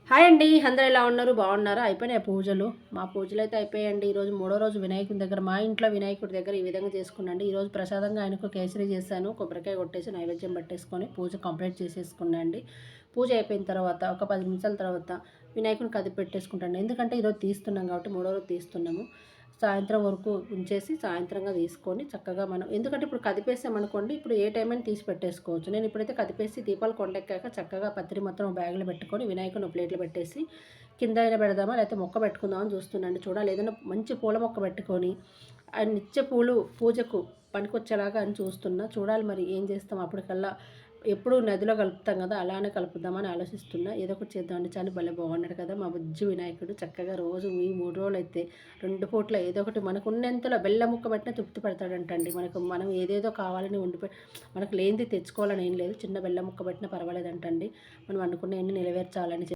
Hi అండి, అందరూ ఎలా ఉన్నారు? బాగున్నారా? అయిపోయినాయి పూజలు. మా పూజలు అయితే అయిపోయాయండి. ఈరోజు మూడో రోజు వినాయకుడి దగ్గర, మా ఇంట్లో వినాయకుడి దగ్గర ఈ విధంగా చేసుకున్నాండి. ఈరోజు ప్రసాదంగా ఆయనకు కేసరి చేశాను. కొబ్బరికాయ కొట్టేసి నైవేద్యం పట్టేసుకొని పూజ కంప్లీట్ చేసేసుకున్నా అండి. పూజ అయిపోయిన తర్వాత ఒక 10 నిమిషాల తర్వాత వినాయకుడిని కదిపి పెట్టేసుకుంటాను. ఎందుకంటే ఈరోజు తీస్తున్నాం కాబట్టి మూడో రోజు తీస్తున్నాము. సాయంత్రం వరకు ఉంచేసి సాయంత్రంగా తీసుకొని చక్కగా మనం, ఎందుకంటే ఇప్పుడు కదిపేసామనుకోండి, ఇప్పుడు ఏ టైం అయినా తీసి పెట్టేసుకోవచ్చు. నేను ఇప్పుడైతే కదిపేసి దీపాలు కొండెక్కాక చక్కగా పత్రి మొత్తం బ్యాగులో పెట్టుకొని వినాయకుని ప్లేట్లో పెట్టేసి కింద అయినా పెడదామా లేకపోతే మొక్క పెట్టుకుందామని చూస్తున్నాండి. చూడాలి, ఏదైనా మంచి పూల మొక్క పెట్టుకొని ఆ నిత్య పూలు పూజకు పనికొచ్చేలాగా అని చూస్తున్నా. చూడాలి మరి ఏం చేస్తాం అప్పటికల్లా. ఎప్పుడు నదిలో కలుపుతాం కదా, అలానే కలుపుదామని ఆలోచిస్తున్నా. ఏదో ఒకటి చేద్దామండి. చాలా భలే బాగున్నాడు కదా మా బుజ్జి వినాయకుడు. చక్కగా రోజు ఈ 3 రోజులు అయితే 2 పూట్ల ఏదో ఒకటి మనకు ఉన్నంతలో బెల్లం ముక్క పెట్టినా తృప్తి పడతాడంటండి. మనం ఏదేదో కావాలని మనకు లేనిది తెచ్చుకోవాలని ఏం లేదు. చిన్న బెల్లం ముక్క పెట్టినా పర్వాలేదంటండి. మనం అనుకున్నవన్నీ నెరవేర్చాలని